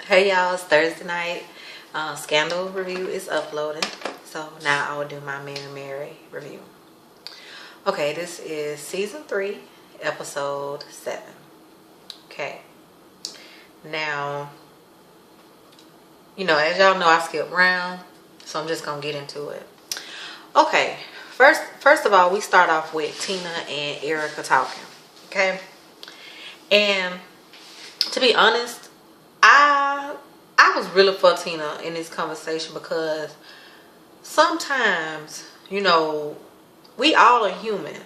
Hey y'all, it's Thursday night. Scandal review is uploading. So now I will do my Mary review. Okay, this is season 3, episode 7. Okay. Now, as y'all know, I skip around, so I'm just gonna get into it. Okay, first of all, we start off with Tina and Erica talking. Okay, and to be honest, I was really for Tina in this conversation because sometimes, we all are human.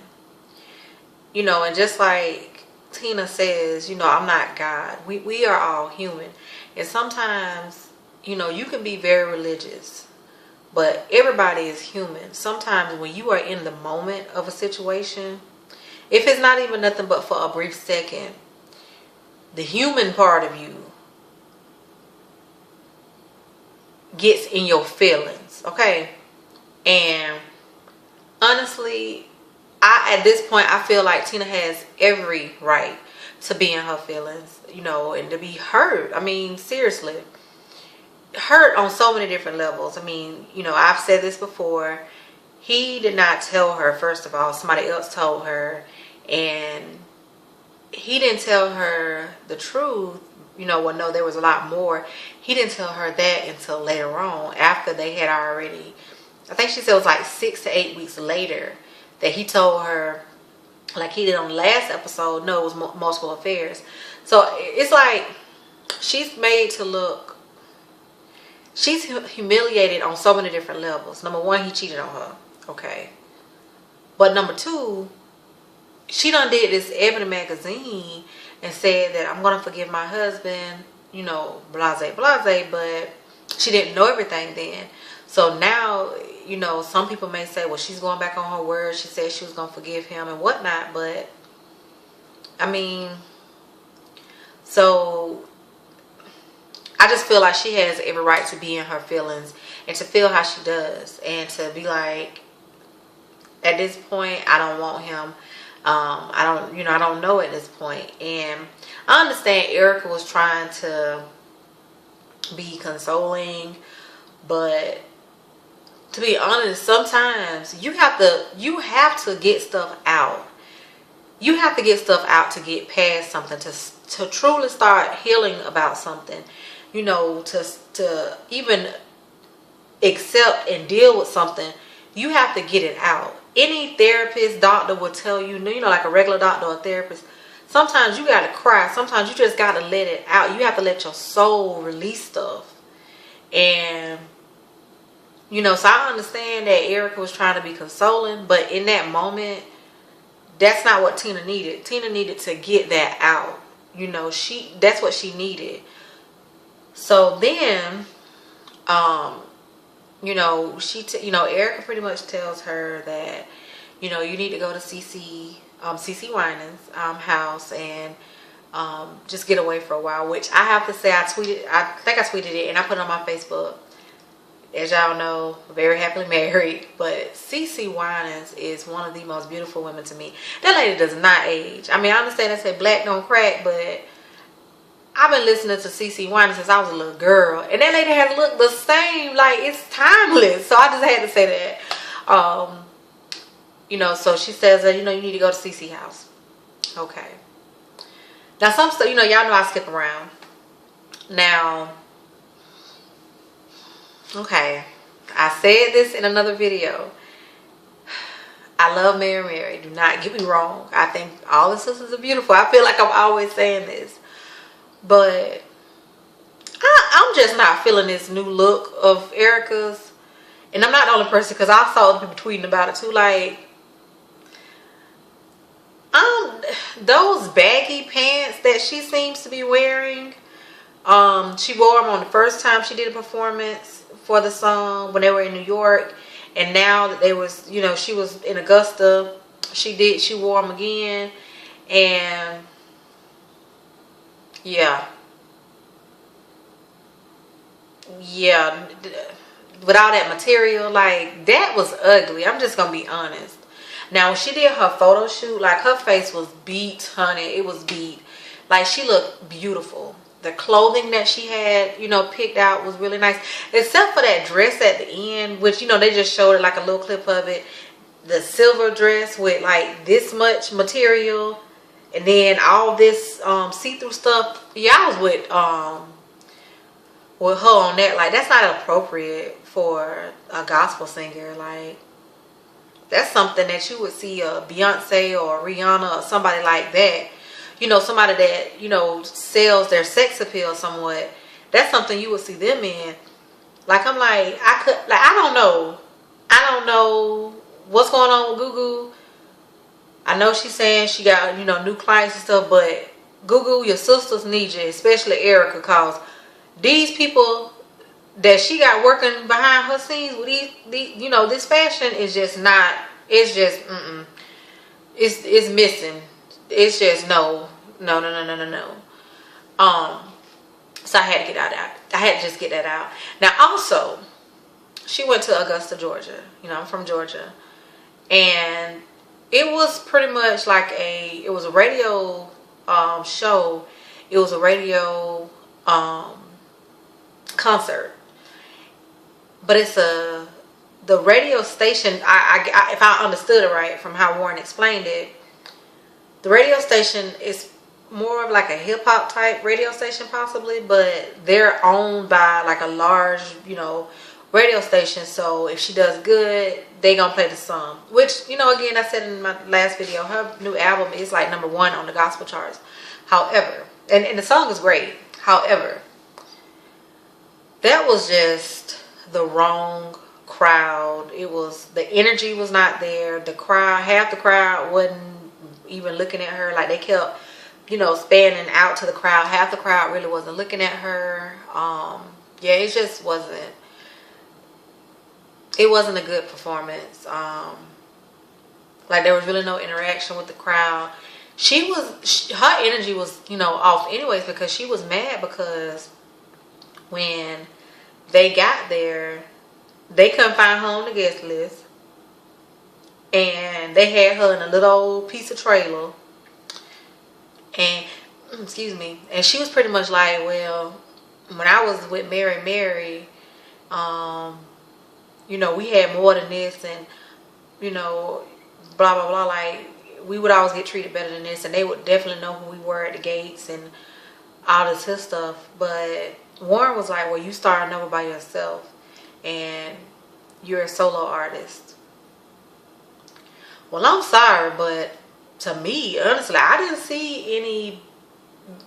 And just like Tina says, I'm not God. We are all human. And sometimes, you can be very religious, but everybody is human. Sometimes when you are in the moment of a situation, if it's not even nothing but for a brief second, the human part of you gets in your feelings, okay? And honestly, at this point, I feel like Tina has every right to be in her feelings, and to be hurt. I mean, seriously, hurt on so many different levels. I mean, I've said this before. He did not tell her, first of all. Somebody else told her, and he didn't tell her the truth. No, there was a lot more. He didn't tell her that until later on, after they had already, I think she said it was like 6 to 8 weeks later that he told her, like he did on the last episode. No, it was multiple affairs. So it's like she's made to look, she's humiliated on so many different levels. Number one, he cheated on her, okay? But number two, she done did this Ebony magazine and said that I'm gonna forgive my husband, blase blase, but she didn't know everything then. So now, some people may say, well, she's going back on her word. She said she was gonna forgive him and whatnot, but I mean, so I just feel like she has every right to be in her feelings and to feel how she does, and to be like, at this point, I don't want him. I don't know at this point. And I understand Erica was trying to be consoling, but to be honest, sometimes you have to get stuff out. You have to get stuff out to get past something, to truly start healing about something, to even accept and deal with something. You have to get it out. Any therapist, doctor will tell you, like a regular doctor or therapist, sometimes you got to cry. Sometimes you just got to let it out. You have to let your soul release stuff. And, so I understand that Erica was trying to be consoling, but in that moment, that's not what Tina needed. Tina needed to get that out. That's what she needed. So then, Erica pretty much tells her that, you need to go to CeCe Winans' house and just get away for a while. Which I have to say, I think I tweeted it and I put it on my Facebook. As y'all know, very happily married. But CeCe Winans is one of the most beautiful women to me. That lady does not age. I mean, I understand they say black don't crack, but I've been listening to CeCe Winans since I was a little girl, and that lady has looked the same. Like, it's timeless. So I just had to say that. So she says that, you need to go to CeCe house. Okay. Now some stuff, y'all know I skip around. Now, okay, I said this in another video. I love Mary. Do not get me wrong. I think all the sisters are beautiful. I feel like I'm always saying this. But I'm just not feeling this new look of Erica's. And I'm not the only person, because I saw other people tweeting about it too. Like, those baggy pants that she seems to be wearing, she wore them on the first time she did a performance for the song when they were in New York. And now that they was, she was in Augusta, she wore them again. And yeah, with all that material, like, that was ugly. I'm just gonna be honest. Now, when she did her photo shoot, like, her face was beat, honey. It was beat. Like, she looked beautiful. the clothing that she had, you know, picked out was really nice. Except for that dress at the end, which, you know, they just showed it like a little clip of it. The silver dress with like this much material. And then all this see-through stuff. Yeah, I was with her on that. Like, that's not appropriate for a gospel singer. Like, that's something that you would see a Beyonce or Rihanna or somebody like that. You know, somebody that, you know, sells their sex appeal somewhat. That's something you would see them in. Like, I'm like, I don't know. I don't know what's going on with Gugu. I know she's saying she got, you know, new clients and stuff, but Gugu, your sisters need you, especially Erica, cause these people that she got working behind her scenes with these, you know, this fashion is just not. It's just, it's missing. It's just no. So I had to get out. I had to just get that out. Now, also, she went to Augusta, Georgia. You know, I'm from Georgia, and it was pretty much like it was a radio show. It was a radio concert, but it's the radio station. If I understood it right from how Warren explained it, the radio station is more of like a hip hop type radio station possibly, but they're owned by like a large, you know, radio station. So if she does good, they gonna play the song. Which, you know, again, I said in my last video, her new album is like #1 on the gospel charts. However, and the song is great. However, that was just the wrong crowd. It was, the energy was not there. The crowd, half the crowd wasn't even looking at her. Like, they kept, you know, spanning out to the crowd. Half the crowd really wasn't looking at her. Yeah, it just wasn't. It wasn't a good performance. Like, there was really no interaction with the crowd. Her energy was, you know, off anyways, because she was mad because when they got there, they couldn't find her on the guest list. And they had her in a little old piece of trailer. And, excuse me, and she was pretty much like, well, when I was with Mary, you know, we had more than this, and, you know, blah, blah, blah. Like, we would always get treated better than this, and they would definitely know who we were at the gates and all this his stuff. But Warren was like, well, you starting over by yourself, and you're a solo artist. Well, I'm sorry, but to me, honestly, I didn't see any,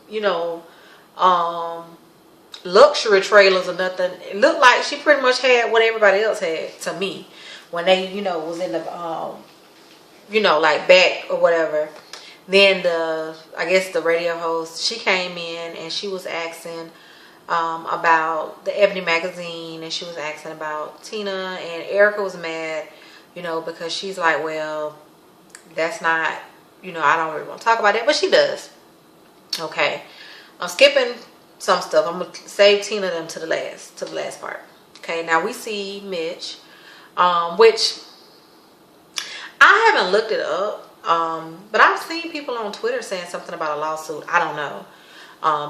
you know, luxury trailers or nothing. It looked like she pretty much had what everybody else had, to me, when they, you know, was in the, you know, like back or whatever. Then I guess the radio host, she came in and she was asking about the Ebony magazine, and she was asking about Tina, and Erica was mad, you know, because she's like, well, that's not, you know, I don't really want to talk about that, but she does. Okay, I'm skipping some stuff. I'm gonna save Tina them to the last part. Okay, now we see Mitch, which I haven't looked it up, but I've seen people on Twitter saying something about a lawsuit. I don't know,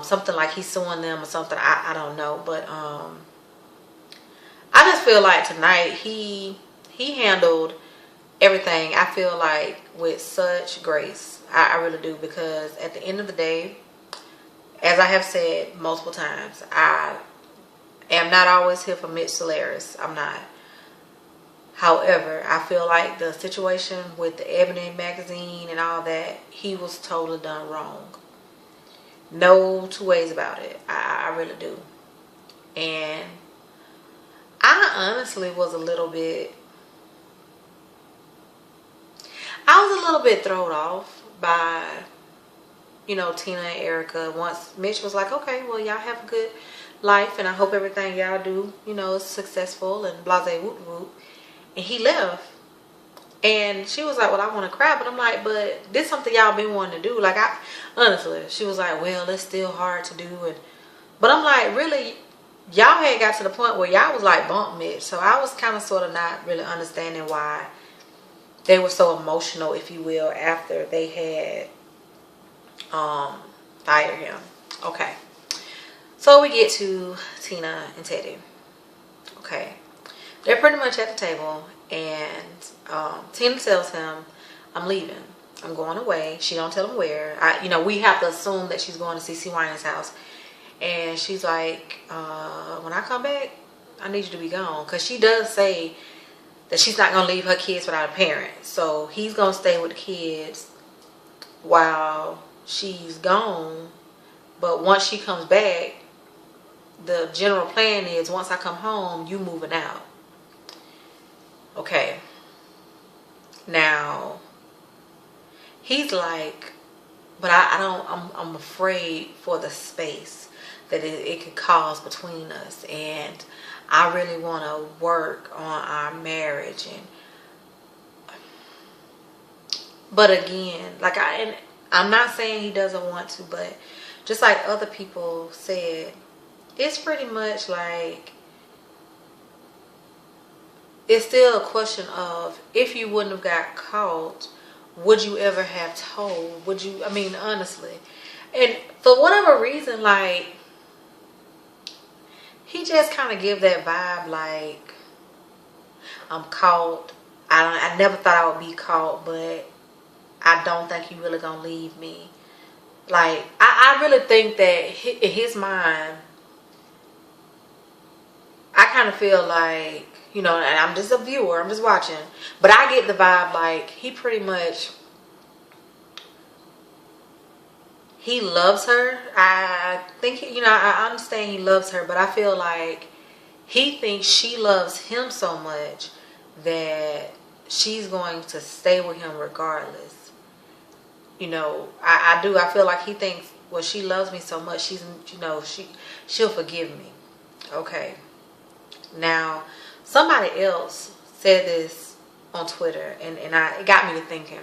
something like he's suing them or something. I don't know, but I just feel like tonight he handled everything, I feel like, with such grace. I really do, because at the end of the day, as I have said multiple times, I am not always here for Mitch Solaris. I'm not. However, I feel like the situation with the Ebony magazine and all that, he was totally done wrong. No two ways about it. I really do. And I honestly was a little bit thrown off by, you know, Tina and Erica. Once Mitch was like, okay, well, y'all have a good life, and I hope everything y'all do, you know, is successful and blase whoop whoop. And he left. And she was like, well, I want to cry. But I'm like, but this is something y'all been wanting to do. Like, honestly, she was like, well, it's still hard to do. But I'm like, really, y'all had got to the point where y'all was like bump Mitch. So I was kind of sort of not really understanding why they were so emotional, if you will, after they had fired him. Okay. So we get to Tina and Teddy. Okay. They're pretty much at the table, and Tina tells him, I'm leaving. I'm going away. She don't tell him where. We have to assume that she's going to CeCe Winans' house. And she's like, when I come back, I need you to be gone. Because she does say that she's not going to leave her kids without a parent. So he's going to stay with the kids while she's gone. But once she comes back, the general plan is once I come home, you moving out. Okay. Now, he's like, but I'm afraid for the space that it could cause between us. And I really want to work on our marriage. But again, I'm not saying he doesn't want to, but just like other people said, it's pretty much like, it's still a question of, if you wouldn't have got caught, would you ever have told? Would you, honestly. And for whatever reason, like, he just kind of give that vibe like, I'm caught. I never thought I would be caught, but I don't think you really gonna leave me. Like, I really think that in his mind, I kind of feel like, and I'm just a viewer, I'm just watching, but I get the vibe like he pretty much, he loves her. I think, I understand he loves her, but I feel like he thinks she loves him so much that she's going to stay with him regardless. I do. I feel like he thinks, well, she loves me so much, she'll forgive me. Okay. Now, somebody else said this on Twitter, and it got me to thinking.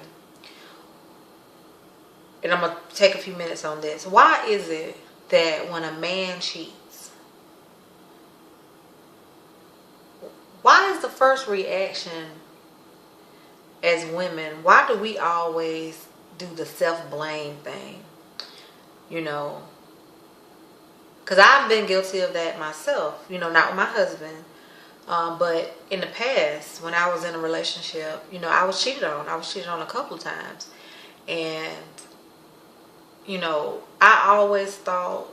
And I'm going to take a few minutes on this. Why is it that when a man cheats, why is the first reaction as women, why do we always do the self-blame thing? Because I've been guilty of that myself, not with my husband. But in the past, when I was in a relationship, I was cheated on. I was cheated on a couple of times. And, I always thought,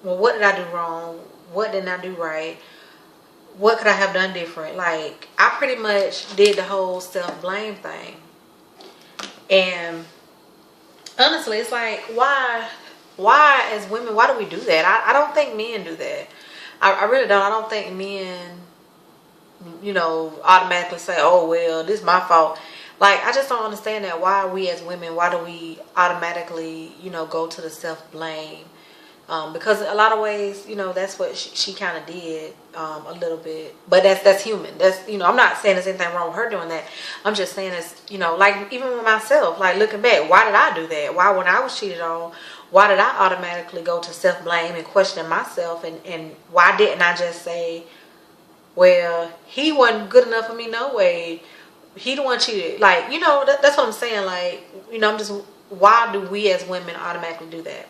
well, what did I do wrong? What didn't I do right? What could I have done different? Like, I pretty much did the whole self-blame thing. And honestly, it's like, why as women, why do we do that? I don't think men do that. I really don't. I don't think men, automatically say, oh, well, this is my fault. Like, I just don't understand that. Why we as women, why do we automatically, go to the self-blame? Because a lot of ways, that's what she kind of did a little bit. But that's human. That's, I'm not saying there's anything wrong with her doing that. I'm just saying it's, like even with myself, like looking back, why did I do that? Why, when I was cheated on, why did I automatically go to self-blame and question myself? And why didn't I just say, well, he wasn't good enough for me no way. He the one cheated. Like, that's what I'm saying. Like, I'm just, why do we as women automatically do that?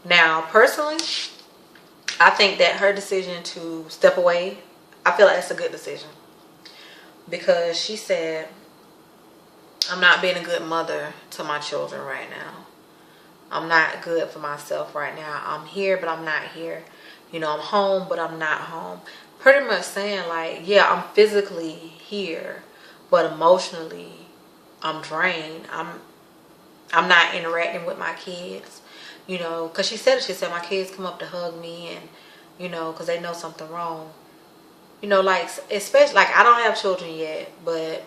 Now, personally, I think that her decision to step away, I feel like that's a good decision. Because she said, I'm not being a good mother to my children right now. I'm not good for myself right now. I'm here, but I'm not here. I'm home, but I'm not home. Pretty much saying like, yeah, I'm physically here, but emotionally, I'm drained. I'm not interacting with my kids. Because she said my kids come up to hug me and, because they know something wrong. Like, especially, like, I don't have children yet, but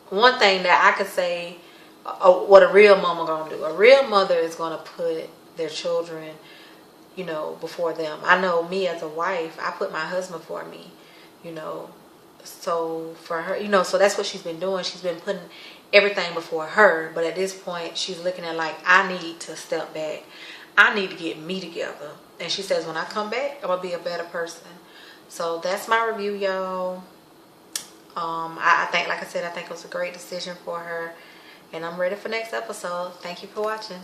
one thing that I could say, what a real mama gonna do. A real mother is gonna put their children, before them. I know me as a wife, I put my husband before me, So for her, so that's what she's been doing. She's been putting everything before her. But at this point, she's looking at like, I need to step back. I need to get me together. And she says, when I come back, I'm going to be a better person. So that's my review, y'all. I think, like I said, I think it was a great decision for her. And I'm ready for next episode. Thank you for watching.